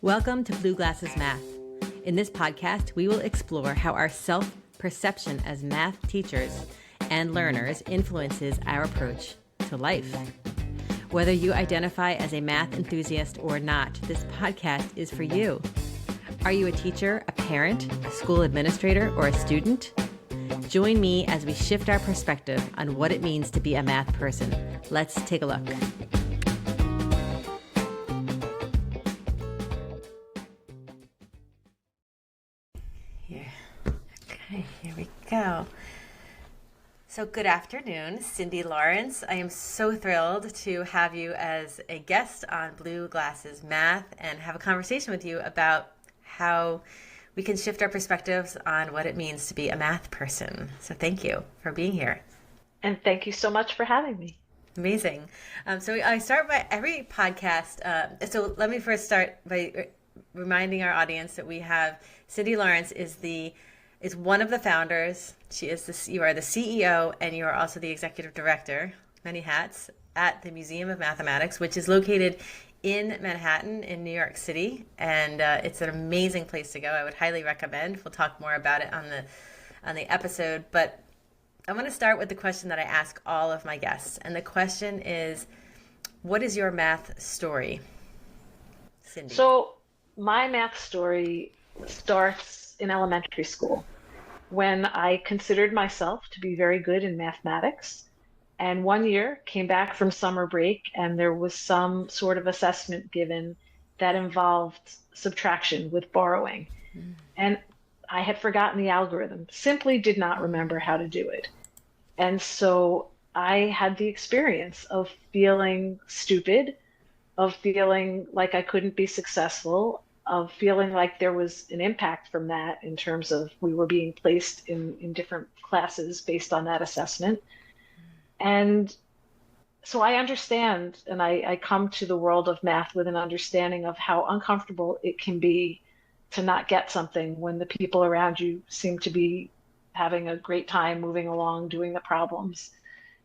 Welcome to Blue Glasses Math. In this podcast, we will explore how our self-perception as math teachers and learners influences our approach to life. Whether you identify as a math enthusiast or not, this podcast is for you. Are you a teacher, a parent, a school administrator, or a student? Join me as we shift our perspective on what it means to be a math person. Let's take a look. Here we go. So good afternoon, Cindy Lawrence. I am so thrilled to have you as a guest on Blue Glasses Math and have a conversation with you about how we can shift our perspectives on what it means to be a math person. So thank you for being here. And thank you so much for having me. Amazing. So I start by every podcast. So let me first start by reminding our audience that we have Cindy Lawrence is one of the founders. You are the CEO, and you are also the executive director, many hats, at the Museum of Mathematics, which is located in Manhattan in New York City. And it's an amazing place to go. I would highly recommend. We'll talk more about it on the episode. But I want to start with the question that I ask all of my guests. And the question is, what is your math story, Cindy? So my math story starts in elementary school when I considered myself to be very good in mathematics. And one year came back from summer break and there was some sort of assessment given that involved subtraction with borrowing. And I had forgotten the algorithm, simply did not remember how to do it. And so I had the experience of feeling stupid, of feeling like I couldn't be successful, of feeling like there was an impact from that in terms of we were being placed in different classes based on that assessment. And so I understand, and I come to the world of math with an understanding of how uncomfortable it can be to not get something when the people around you seem to be having a great time moving along, doing the problems.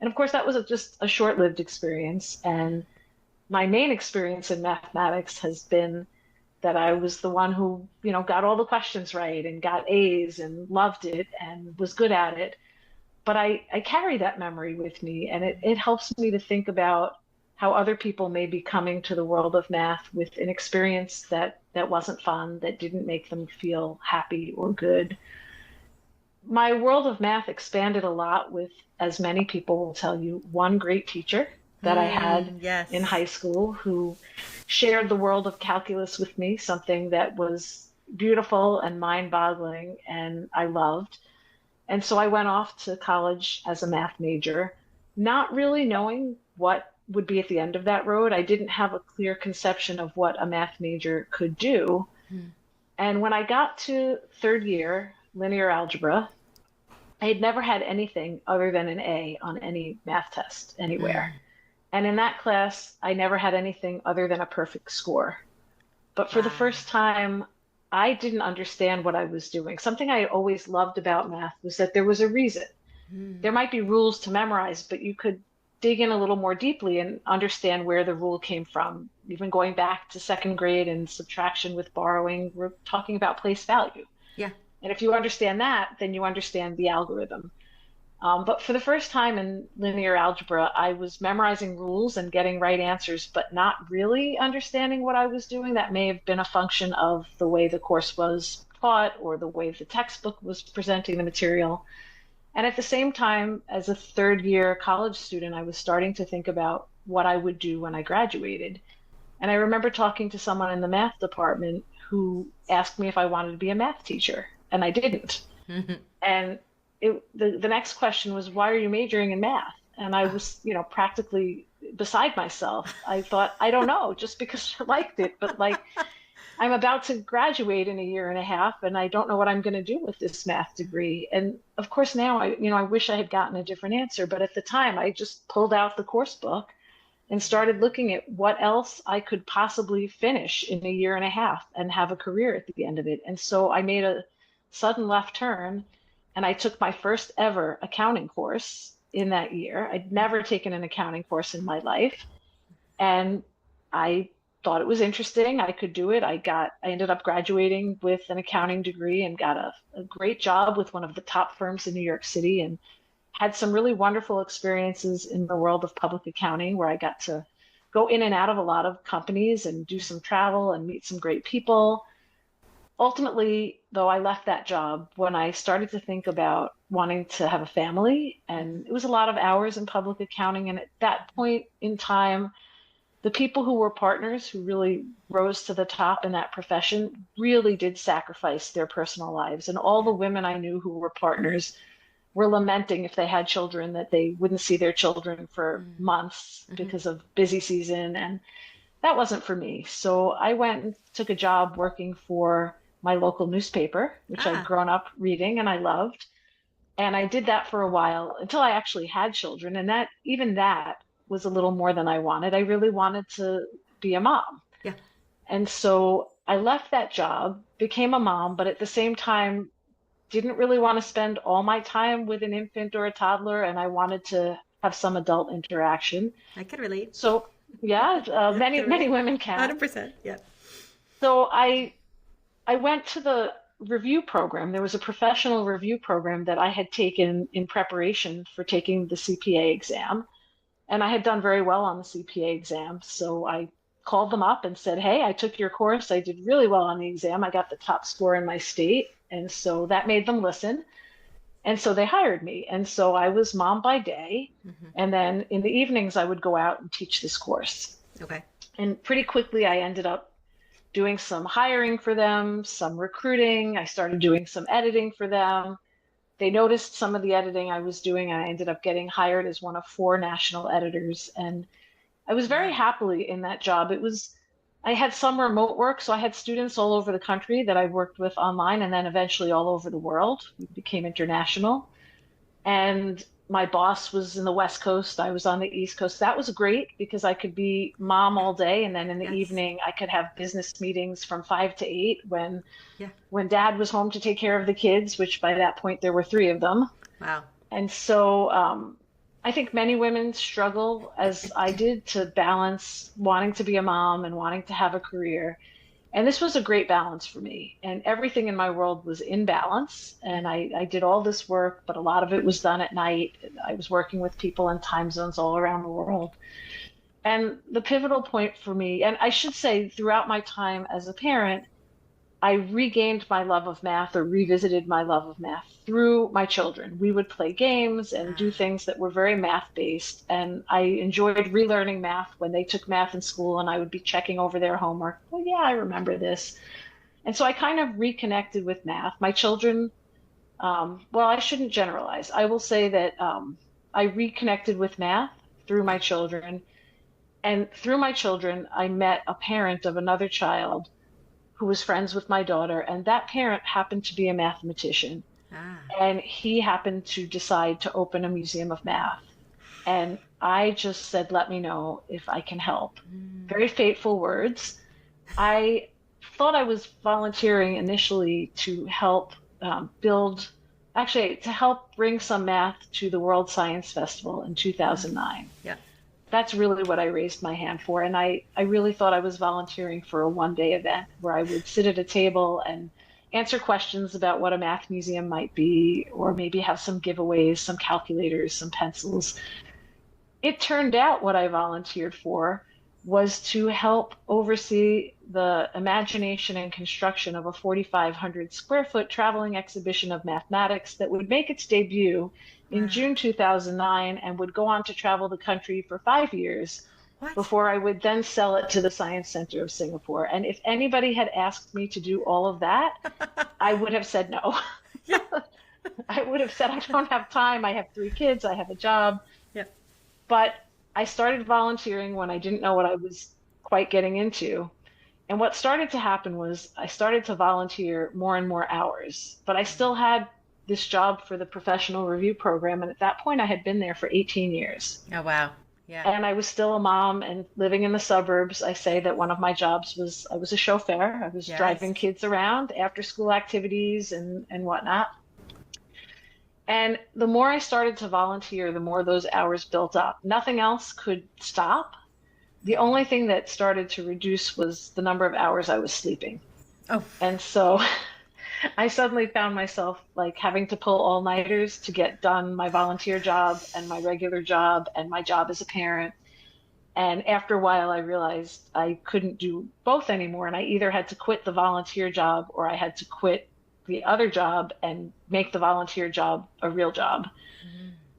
And of course, that was just a short-lived experience. And my main experience in mathematics has been that I was the one who, got all the questions right and got A's and loved it and was good at it. But I carry that memory with me, and it helps me to think about how other people may be coming to the world of math with an experience that wasn't fun, that didn't make them feel happy or good. My world of math expanded a lot with, as many people will tell you, one great teacher that I had in high school who shared the world of calculus with me, something that was beautiful and mind-boggling and I loved. And so I went off to college as a math major, not really knowing what would be at the end of that road. I didn't have a clear conception of what a math major could do. And when I got to third year, linear algebra, I had never had anything other than an A on any math test anywhere. And in that class, I never had anything other than a perfect score. But for the first time, I didn't understand what I was doing. Something I always loved about math was that there was a reason. There might be rules to memorize, but you could dig in a little more deeply and understand where the rule came from. Even going back to second grade and subtraction with borrowing, we're talking about place value. Yeah. And if you understand that, then you understand the algorithm. But for the first time in linear algebra, I was memorizing rules and getting right answers, but not really understanding what I was doing. That may have been a function of the way the course was taught or the way the textbook was presenting the material. And at the same time, as a third year college student, I was starting to think about what I would do when I graduated. And I remember talking to someone in the math department who asked me if I wanted to be a math teacher, and I didn't. And the next question was, why are you majoring in math? And I was, practically beside myself. I thought, I don't know, just because I liked it, but I'm about to graduate in a year and a half, and I don't know what I'm going to do with this math degree. And of course now, I wish I had gotten a different answer, but at the time I just pulled out the course book and started looking at what else I could possibly finish in a year and a half and have a career at the end of it. And so I made a sudden left turn, and I took my first ever accounting course in that year. I'd never taken an accounting course in my life. And I thought it was interesting. I could do it. I ended up graduating with an accounting degree and got a great job with one of the top firms in New York City, and had some really wonderful experiences in the world of public accounting where I got to go in and out of a lot of companies and do some travel and meet some great people. Ultimately, though, I left that job when I started to think about wanting to have a family, and it was a lot of hours in public accounting. And at that point in time, the people who were partners who really rose to the top in that profession really did sacrifice their personal lives. And all the women I knew who were partners were lamenting if they had children that they wouldn't see their children for months because of busy season. And that wasn't for me. So I went and took a job working for my local newspaper, which I'd grown up reading and I loved. And I did that for a while until I actually had children. And that, even that was a little more than I wanted. I really wanted to be a mom. Yeah. And so I left that job, became a mom, but at the same time, didn't really want to spend all my time with an infant or a toddler. And I wanted to have some adult interaction. I can relate. So yeah, many women can. 100%. Yeah. So I went to the review program. There was a professional review program that I had taken in preparation for taking the CPA exam. And I had done very well on the CPA exam. So I called them up and said, hey, I took your course. I did really well on the exam. I got the top score in my state. And so that made them listen. And so they hired me. And so I was mom by day. And then in the evenings, I would go out and teach this course. Okay. And pretty quickly, I ended up doing some hiring for them, some recruiting. I started doing some editing for them. They noticed some of the editing I was doing, and I ended up getting hired as one of 4 national editors. And I was very happily in that job. I had some remote work, so I had students all over the country that I worked with online, and then eventually all over the world. We became international. And my boss was in the West Coast. I was on the East Coast. That was great because I could be mom all day, and then in the evening I could have business meetings from 5 to 8 when dad was home to take care of the kids, which by that point there were 3 of them. Wow. And so I think many women struggle, as I did, to balance wanting to be a mom and wanting to have a career. And this was a great balance for me. And everything in my world was in balance. And I did all this work, but a lot of it was done at night. I was working with people in time zones all around the world. And the pivotal point for me, and I should say throughout my time as a parent, I regained my love of math, or revisited my love of math, through my children. We would play games and do things that were very math-based, and I enjoyed relearning math when they took math in school, and I would be checking over their homework. Oh yeah, I remember this. And so I kind of reconnected with math. My children, well, I shouldn't generalize. I will say that I reconnected with math through my children, and through my children, I met a parent of another child who was friends with my daughter, and that parent happened to be a mathematician. And he happened to decide to open a museum of math. And I just said, let me know if I can help. Very fateful words. I thought I was volunteering initially to help to help bring some math to the World Science Festival in 2009. Yeah. That's really what I raised my hand for. And I really thought I was volunteering for a one-day event where I would sit at a table and answer questions about what a math museum might be, or maybe have some giveaways, some calculators, some pencils. It turned out what I volunteered for was to help oversee the imagination and construction of a 4,500 square foot traveling exhibition of mathematics that would make its debut in June 2009 and would go on to travel the country for 5 years before I would then sell it to the Science Center of Singapore. And if anybody had asked me to do all of that, I would have said no. I would have said, I don't have time. I have 3 kids. I have a job. Yep. But I started volunteering when I didn't know what I was quite getting into. And what started to happen was I started to volunteer more and more hours, but I still had this job for the professional review program. And at that point, I had been there for 18 years. Oh, wow. Yeah. And I was still a mom and living in the suburbs. I say that one of my jobs was I was a chauffeur. I was driving kids around after school activities and whatnot. And the more I started to volunteer, the more those hours built up. Nothing else could stop. The only thing that started to reduce was the number of hours I was sleeping. Oh, And so I suddenly found myself like having to pull all-nighters to get done my volunteer job and my regular job and my job as a parent. And after a while, I realized I couldn't do both anymore. And I either had to quit the volunteer job or I had to quit the other job and make the volunteer job a real job.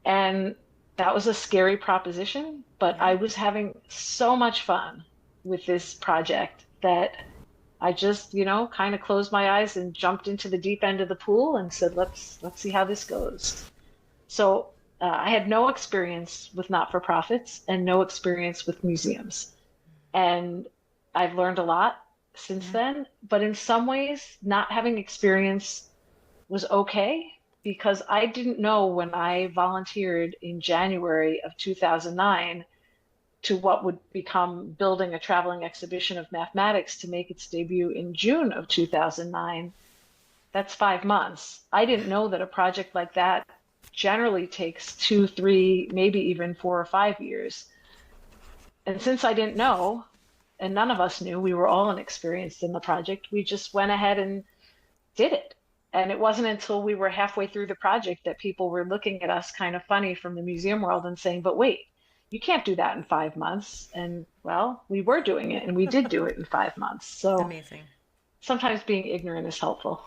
And that was a scary proposition, but yeah. I was having so much fun with this project that I just, kind of closed my eyes and jumped into the deep end of the pool and said, let's see how this goes. So I had no experience with not-for-profits and no experience with museums. And I've learned a lot since Yeah. then, but in some ways, not having experience was okay because I didn't know when I volunteered in January of 2009 to what would become building a traveling exhibition of mathematics to make its debut in June of 2009. That's 5 months. I didn't know that a project like that generally takes 2, 3, maybe even 4 or 5 years. And since I didn't know, and none of us knew, we were all inexperienced in the project, we just went ahead and did it. And it wasn't until we were halfway through the project that people were looking at us kind of funny from the museum world and saying, but wait, you can't do that in 5 months. And well, we were doing it and we did do it in 5 months. So Amazing. sometimes being ignorant is helpful.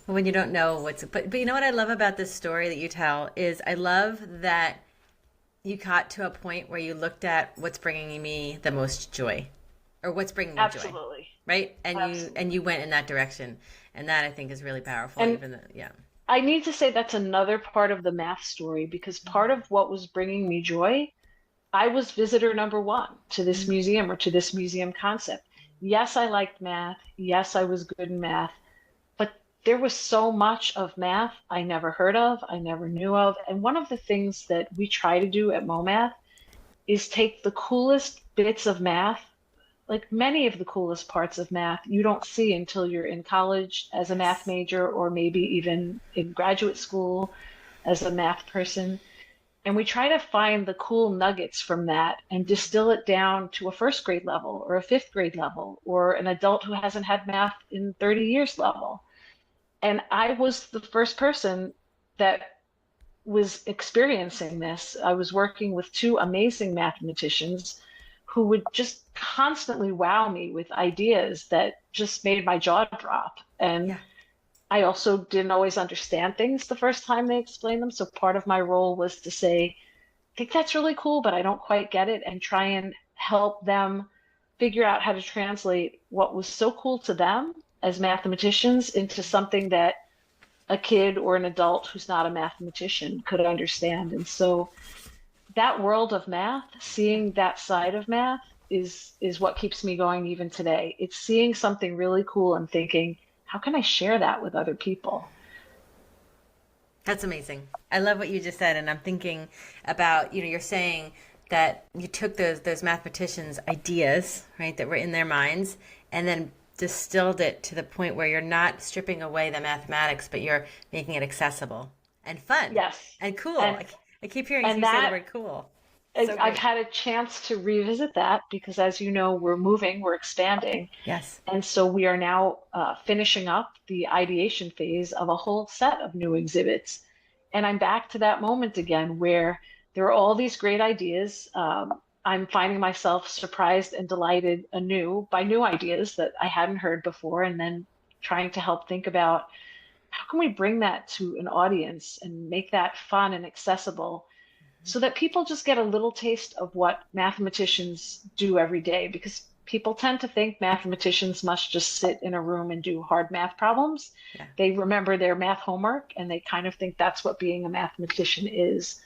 When you don't know but you know what I love about this story that you tell is I love that you got to a point where you looked at what's bringing me the most joy or what's bringing me joy, Absolutely. right? And Absolutely. you went in that direction. And that I think is really powerful, And even though, yeah. I need to say that's another part of the math story because part of what was bringing me joy, I was visitor number one to this Mm. museum or to this museum concept. Yes, I liked math. Yes, I was good in math. But there was so much of math I never heard of, I never knew of. And one of the things that we try to do at MoMath is take the coolest bits of math, like many of the coolest parts of math, you don't see until you're in college as a math Yes. major or maybe even in graduate school as a math person. And we try to find the cool nuggets from that and distill it down to a first grade level or a fifth grade level or an adult who hasn't had math in 30 years level. And I was the first person that was experiencing this. I was working with two amazing mathematicians who would just constantly wow me with ideas that just made my jaw drop. And Yeah. I also didn't always understand things the first time they explained them. So part of my role was to say, I think that's really cool, but I don't quite get it, and try and help them figure out how to translate what was so cool to them as mathematicians into something that a kid or an adult who's not a mathematician could understand. And so that world of math, seeing that side of math is what keeps me going even today. It's seeing something really cool and thinking, how can I share that with other people? That's amazing. I love what you just said, and I'm thinking about, you're saying that you took those mathematicians' ideas, right, that were in their minds, and then distilled it to the point where you're not stripping away the mathematics, but you're making it accessible and fun Yes. and cool. And I keep hearing and you say the that word cool. So I've great. had a chance to revisit that because, as you know, we're moving, we're expanding. Yes. And so we are now finishing up the ideation phase of a whole set of new exhibits. And I'm back to that moment again where there are all these great ideas. I'm finding myself surprised and delighted anew by new ideas that I hadn't heard before, and then trying to help think about how can we bring that to an audience and make that fun and accessible so that people just get a little taste of what mathematicians do every day, because people tend to think mathematicians must just sit in a room and do hard math problems. Yeah. They remember their math homework and they kind of think that's what being a mathematician is.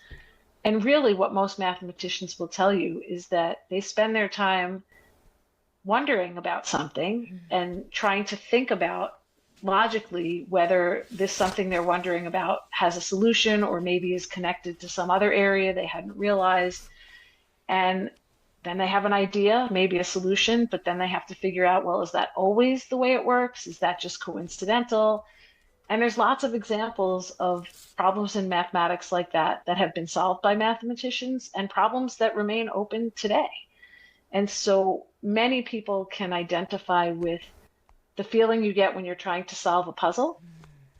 And really, what most mathematicians will tell you is that they spend their time wondering about something and trying to think about logically whether this something they're wondering about has a solution or maybe is connected to some other area they hadn't realized. And then they have an idea, maybe a solution, but then they have to figure out, well, is that always the way it works? Is that just coincidental? And there's lots of examples of problems in mathematics like that that have been solved by mathematicians and problems that remain open today. And so many people can identify with the feeling you get when you're trying to solve a puzzle.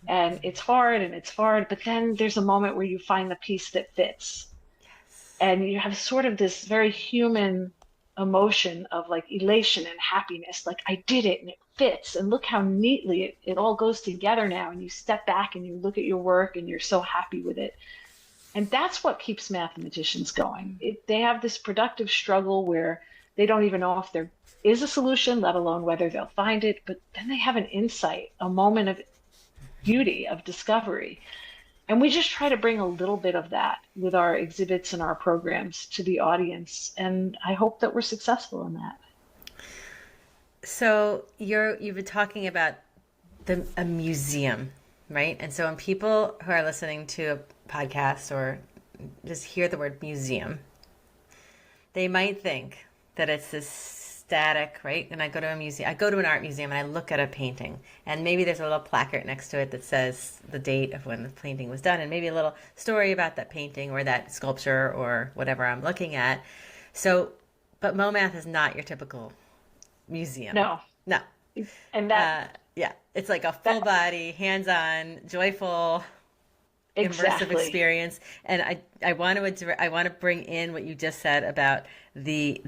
And it's hard, but then there's a moment where you find the piece that fits. Yes. And you have sort of this very human emotion of like elation and happiness, like I did it and it fits, and look how neatly it all goes together now. And you step back and you look at your work and you're so happy with it. And that's what keeps mathematicians going. They have this productive struggle where they don't even know if there is a solution, let alone whether they'll find it. But then they have an insight, a moment of beauty, of discovery. And we just try to bring a little bit of that with our exhibits and our programs to the audience. And I hope that we're successful in that. So you've been talking about a museum, right? And so when people who are listening to a podcast or just hear the word museum, they might think that it's this static, right? And I go to a museum, I go to an art museum and I look at a painting, and maybe there's a little placard next to it that says the date of when the painting was done, and maybe a little story about that painting or that sculpture or whatever I'm looking at. So, but MoMath is not your typical museum. No. No. And that, yeah, it's like a full body, hands-on, joyful, immersive experience. And I want to bring in what you just said about the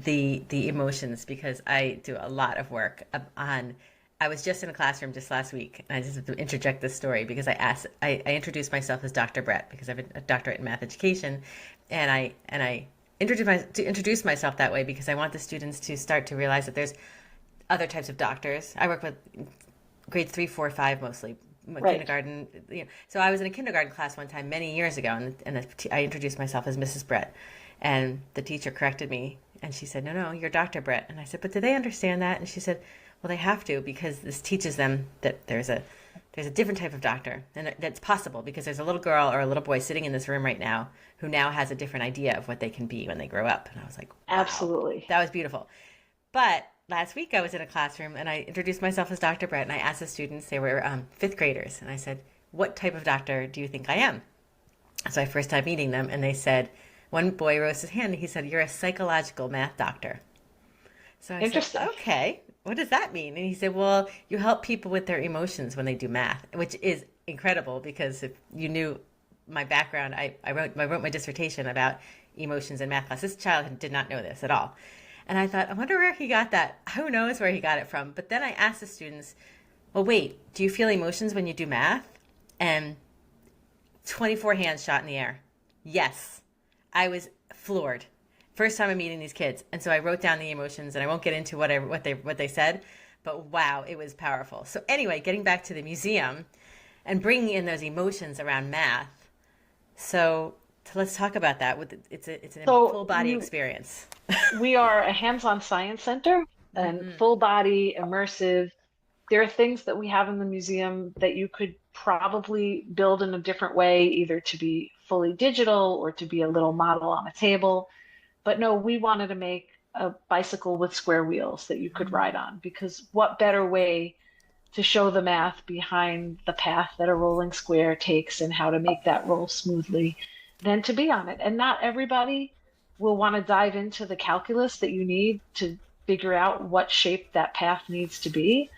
emotions, because I do a lot of work on. I was just in a classroom just last week, and I just have to interject this story because I introduced myself as Dr. Brett because I have a doctorate in math education, and I introduce myself that way because I want the students to start to realize that there's other types of doctors. I work with grades 3, 4, 5 mostly. Right. Kindergarten, So I was in a kindergarten class one time many years ago, and I introduced myself as Mrs. Brett, and the teacher corrected me, and she said, "No, you're Dr. Brett." And I said, "But do they understand that?" And she said, "Well, they have to, because this teaches them that there's a different type of doctor, and that's possible because there's a little girl or a little boy sitting in this room right now who now has a different idea of what they can be when they grow up." And I was like, wow, absolutely, that was beautiful. But last week I was in a classroom and I introduced myself as Dr. Brett, and I asked the students, they were 5th graders, and I said, "What type of doctor do you think I am?" So my first time meeting them, and they said, one boy raised his hand and he said, "You're a psychological math doctor." So I said, "Okay, what does that mean?" And he said, "Well, you help people with their emotions when they do math," which is incredible because if you knew my background, I wrote my dissertation about emotions in math class. This child did not know this at all. And I thought, I wonder where he got that. Who knows where he got it from? But then I asked the students, "Well, wait, do you feel emotions when you do math?" And 24 hands shot in the air. Yes. I was floored. First time I'm meeting these kids. And so I wrote down the emotions, and I won't get into what they said, but wow, it was powerful. So anyway, getting back to the museum and bringing in those emotions around math. So let's talk about that. It's a full body experience. We are a hands-on science center and full body immersive. There are things that we have in the museum that you could probably build in a different way, either to be fully digital or to be a little model on a table. But no, we wanted to make a bicycle with square wheels that you could ride on, because what better way to show the math behind the path that a rolling square takes and how to make that roll smoothly than to be on it. And not everybody will want to dive into the calculus that you need to figure out what shape that path needs to be.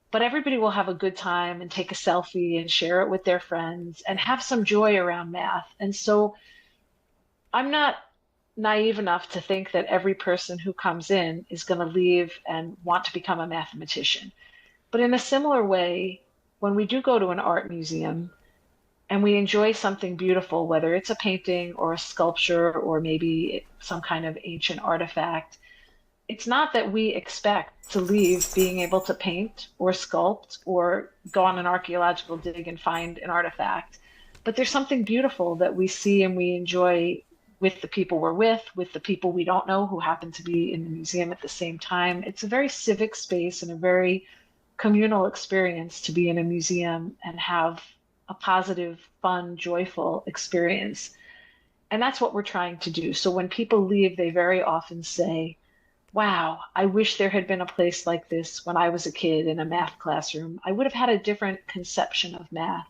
But everybody will have a good time and take a selfie and share it with their friends and have some joy around math. And so I'm not naive enough to think that every person who comes in is going to leave and want to become a mathematician. But in a similar way, when we do go to an art museum and we enjoy something beautiful, whether it's a painting or a sculpture or maybe some kind of ancient artifact, it's not that we expect to leave being able to paint or sculpt or go on an archaeological dig and find an artifact. But there's something beautiful that we see and we enjoy with the people we're with the people we don't know who happen to be in the museum at the same time. It's a very civic space and a very communal experience to be in a museum and have a positive, fun, joyful experience. And that's what we're trying to do. So when people leave, they very often say, "Wow, I wish there had been a place like this when I was a kid in a math classroom. I would have had a different conception of math."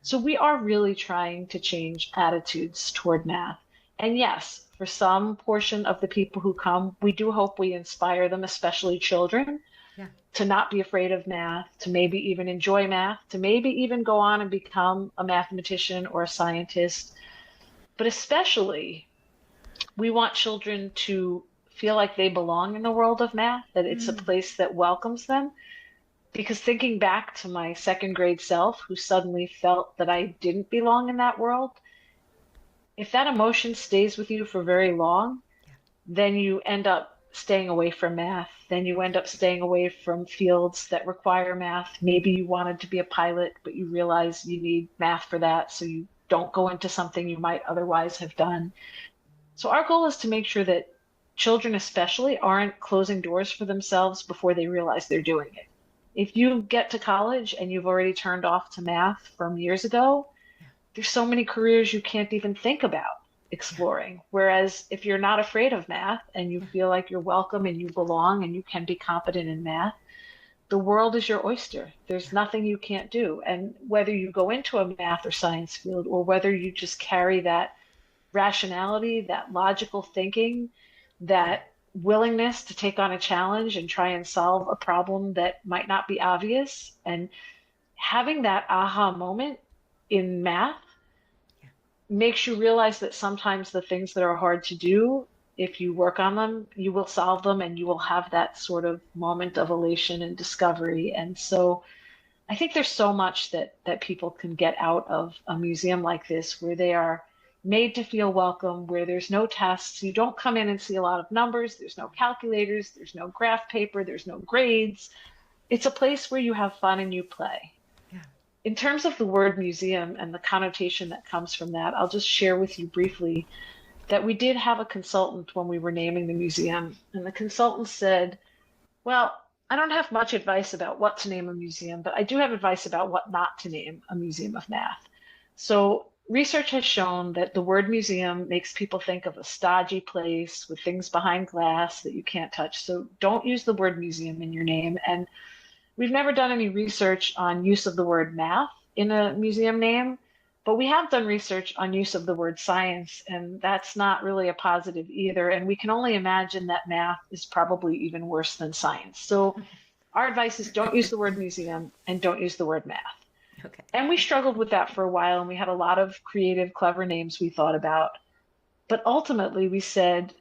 So we are really trying to change attitudes toward math. And yes, for some portion of the people who come, we do hope we inspire them, especially children, Yeah. to not be afraid of math, to maybe even enjoy math, to maybe even go on and become a mathematician or a scientist. But especially, we want children to feel like they belong in the world of math, that it's a Mm. place that welcomes them. Because thinking back to my second grade self, who suddenly felt that I didn't belong in that world, if that emotion stays with you for very long, Yeah. then you end up staying away from math. Then you end up staying away from fields that require math. Maybe you wanted to be a pilot, but you realize you need math for that, so you don't go into something you might otherwise have done. So our goal is to make sure that children especially aren't closing doors for themselves before they realize they're doing it. If you get to college and you've already turned off to math from years ago, Yeah. there's so many careers you can't even think about Yeah. exploring. Whereas if you're not afraid of math and you Yeah. feel like you're welcome and you belong and you can be competent in math, the world is your oyster. There's Yeah. nothing you can't do. And whether you go into a math or science field or whether you just carry that rationality, that logical thinking, Yeah. that willingness to take on a challenge and try and solve a problem that might not be obvious, and having that aha moment in math Yeah. makes you realize that sometimes the things that are hard to do, if you work on them, you will solve them and you will have that sort of moment of elation and discovery. And so I think there's so much that people can get out of a museum like this, where they are made to feel welcome, where there's no tests. You don't come in and see a lot of numbers. There's no calculators. There's no graph paper. There's no grades. It's a place where you have fun and you play. Yeah. In terms of the word museum and the connotation that comes from that, I'll just share with you briefly that we did have a consultant when we were naming the museum. And the consultant said, well, I don't have much advice about what to name a museum, but I do have advice about what not to name a museum of math. So, research has shown that the word museum makes people think of a stodgy place with things behind glass that you can't touch. So, don't use the word museum in your name. And we've never done any research on use of the word math in a museum name, but we have done research on use of the word science, and that's not really a positive either. And we can only imagine that math is probably even worse than science. So our advice is don't use the word museum and don't use the word math. Okay. And we struggled with that for a while, and we had a lot of creative, clever names we thought about. But ultimately, we said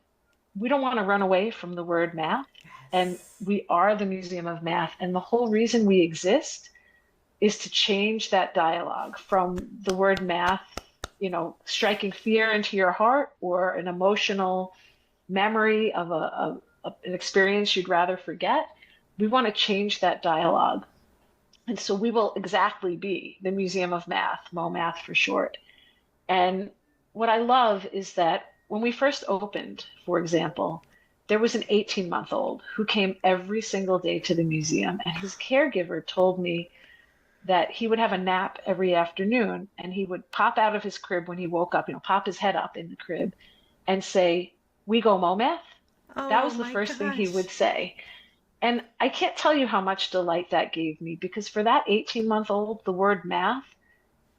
we don't want to run away from the word math, and Yes. we are the Museum of Math. And the whole reason we exist is to change that dialogue from the word math, striking fear into your heart or an emotional memory of an experience you'd rather forget. We want to change that dialogue. And so we will exactly be the Museum of Math, MoMath for short. And what I love is that when we first opened, for example, there was an 18-month-old who came every single day to the museum, and his caregiver told me that he would have a nap every afternoon and he would pop out of his crib when he woke up, pop his head up in the crib and say, "We go MoMath." That Oh was the my first thing he gosh. would say. And I can't tell you how much delight that gave me, because for that 18-month-old, the word math,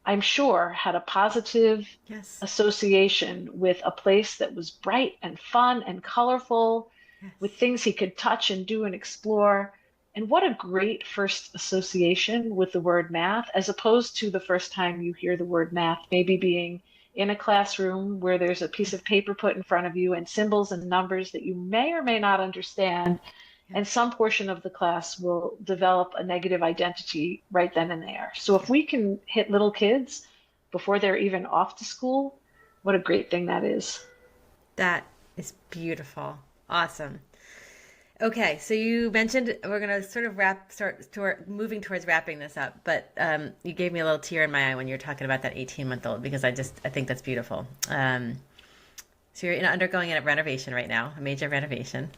I'm sure, had a positive Yes. association with a place that was bright and fun and colorful, with Yes. things he could touch and do and explore. And what a great first association with the word math, as opposed to the first time you hear the word math, maybe being in a classroom where there's a piece of paper put in front of you and symbols and numbers that you may or may not understand, Yeah. and some portion of the class will develop a negative identity right then and there. So if Yeah. we can hit little kids before they're even off to school, what a great thing that is. That is beautiful. Awesome. Okay, so you mentioned we're gonna sort of start moving towards wrapping this up, but you gave me a little tear in my eye when you were talking about that 18-month-old, because I think that's beautiful. So you're undergoing a renovation right now, a major renovation.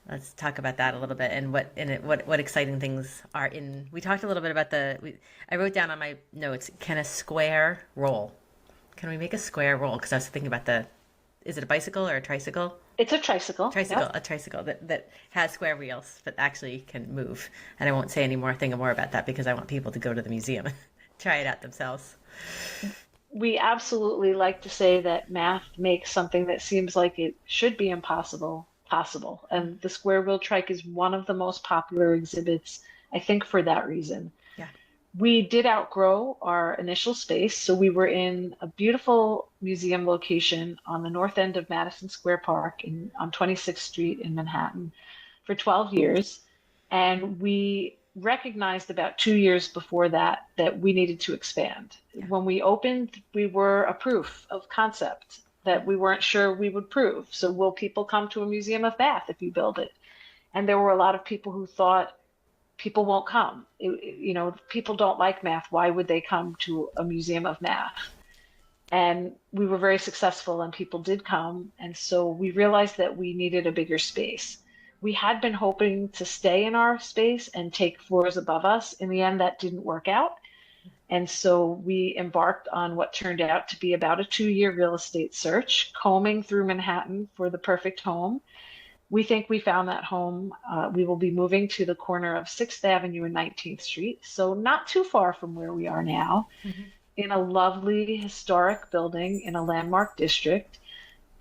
Let's talk about that a little bit, and what exciting things are in. We talked a little bit about I wrote down on my notes, can a square roll? Can we make a square roll? Because I was thinking about is it a bicycle or a tricycle? It's a tricycle. Tricycle, Yep. a tricycle that has square wheels but actually can move. And I won't say any more about that because I want people to go to the museum and try it out themselves. we absolutely like to say that math makes something that seems like it should be impossible possible. And the square wheel trike is one of the most popular exhibits, I think, for that reason. Yeah. We did outgrow our initial space, so we were in a beautiful museum location on the north end of Madison Square Park on 26th Street in Manhattan for 12 years. And we recognized about 2 years before that that we needed to expand. Yeah. When we opened, we were a proof of concept that we weren't sure we would prove. So will people come to a museum of math if you build it? And there were a lot of people who thought people won't come. People don't like math. Why would they come to a museum of math? And we were very successful and people did come. And so we realized that we needed a bigger space. We had been hoping to stay in our space and take floors above us. In the end, that didn't work out. And so we embarked on what turned out to be about a 2-year real estate search, combing through Manhattan for the perfect home. We think we found that home. We will be moving to the corner of 6th Avenue and 19th Street, so not too far from where we are now, in a lovely historic building in a landmark district.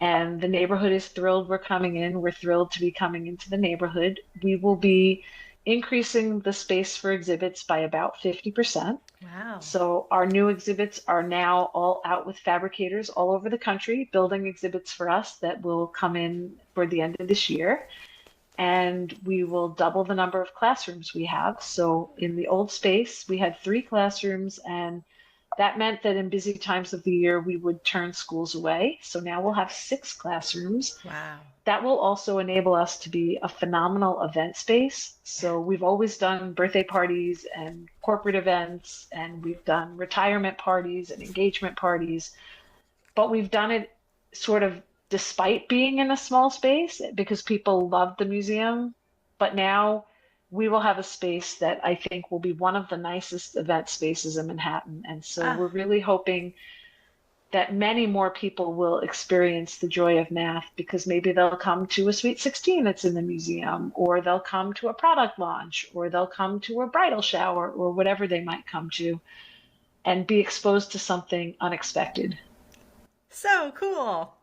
And the neighborhood is thrilled we're coming in. We're thrilled to be coming into the neighborhood. We will be increasing the space for exhibits by about 50%. Wow. So our new exhibits are now all out with fabricators all over the country, building exhibits for us that will come in for the end of this year. And we will double the number of classrooms we have. So in the old space, we had 3 classrooms, and that meant that in busy times of the year, we would turn schools away. So now we'll have 6 classrooms. Wow. That will also enable us to be a phenomenal event space. So we've always done birthday parties and corporate events, and we've done retirement parties and engagement parties, but we've done it sort of despite being in a small space because people love the museum. But now we will have a space that I think will be one of the nicest event spaces in Manhattan. And so we're really hoping that many more people will experience the joy of math because maybe they'll come to a Sweet 16 that's in the museum, or they'll come to a product launch, or they'll come to a bridal shower, or whatever they might come to, and be exposed to something unexpected. So cool.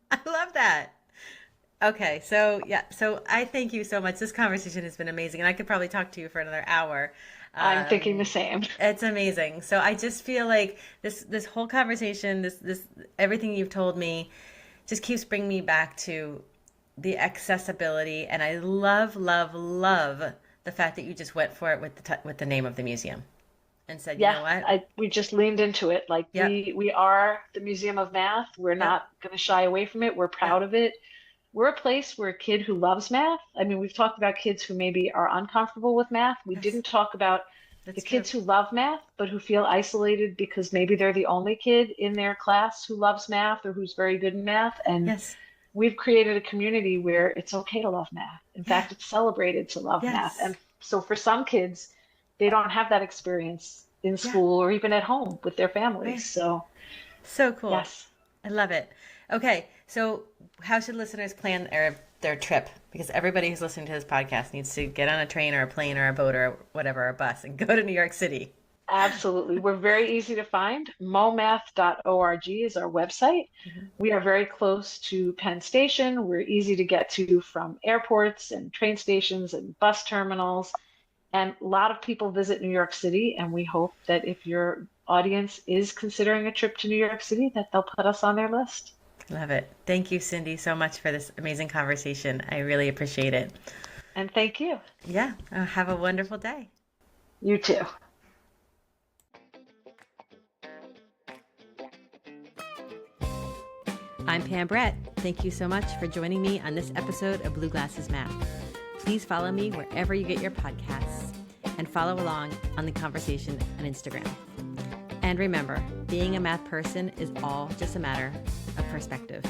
I love that. Okay, so I thank you so much. This conversation has been amazing, and I could probably talk to you for another hour. I'm thinking the same. It's amazing. So I just feel like this whole conversation, this everything you've told me, just keeps bringing me back to the accessibility, and I love the fact that you just went for it with the name of the museum, and said, you know what, we just leaned into it. Like we are the Museum of Math. We're not going to shy away from it. We're proud of it. We're a place where a kid who loves math, I mean, we've talked about kids who maybe are uncomfortable with math. We didn't talk about the kids who love math, but who feel isolated because maybe they're the only kid in their class who loves math or who's very good in math. And we've created a community where it's okay to love math. In fact, it's celebrated to love math. And so for some kids, they don't have that experience in school or even at home with their families. So cool. Yes. I love it. Okay, so how should listeners plan their trip? Because everybody who's listening to this podcast needs to get on a train or a plane or a boat or whatever, a bus, and go to New York City. Absolutely. We're very easy to find. MoMath.org is our website. We are very close to Penn Station. We're easy to get to from airports and train stations and bus terminals. And a lot of people visit New York City, and we hope that if your audience is considering a trip to New York City, that they'll put us on their list. Love it. Thank you, Cindy, so much for this amazing conversation. I really appreciate it. And thank you. Yeah. Have a wonderful day. You too. I'm Pam Brett. Thank you so much for joining me on this episode of Blue Glasses Math. Please follow me wherever you get your podcasts and follow along on the conversation on Instagram. And remember, being a math person is all just a matter of perspective.